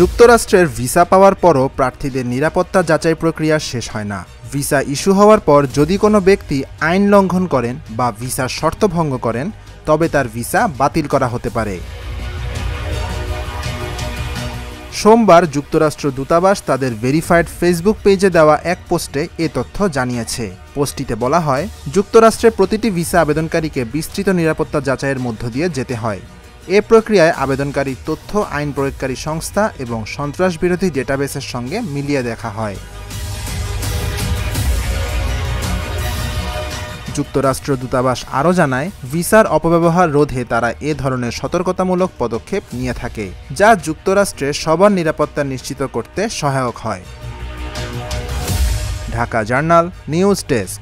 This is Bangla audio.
যুক্তরাষ্ট্রের ভিসা পাওয়ার পরও প্রার্থীদের নিরাপত্তা যাচাই প্রক্রিয়া শেষ হয় না। ভিসা ইস্যু হওয়ার পর যদি কোনো ব্যক্তি আইন লঙ্ঘন করেন বা ভিসার শর্ত ভঙ্গ করেন, তবে তার ভিসা বাতিল করা হতে পারে। সোমবার যুক্তরাষ্ট্র দূতাবাস তাদের ভেরিফাইড ফেসবুক পেজে দেওয়া এক পোস্টে এ তথ্য জানিয়েছে। পোস্টটিতে বলা হয়, যুক্তরাষ্ট্রে প্রতিটি ভিসা আবেদনকারীকে বিস্তৃত নিরাপত্তা যাচাইয়ের মধ্য দিয়ে যেতে হয়। এ প্রক্রিয়ায় আবেদনকারীর তথ্য আইন প্রয়োগকারী সংস্থা এবং সন্ত্রাস বিরোধী ডেটাবেসের সঙ্গে মিলিয়ে দেখা হয়। যুক্তরাষ্ট্র দূতাবাস আরও জানায়, ভিসার অপব্যবহার রোধে তারা এ ধরনের সতর্কতামূলক পদক্ষেপ নিয়ে থাকে, যা যুক্তরাষ্ট্রে সবার নিরাপত্তা নিশ্চিত করতে সহায়ক হয়। Dhaka journal news desk.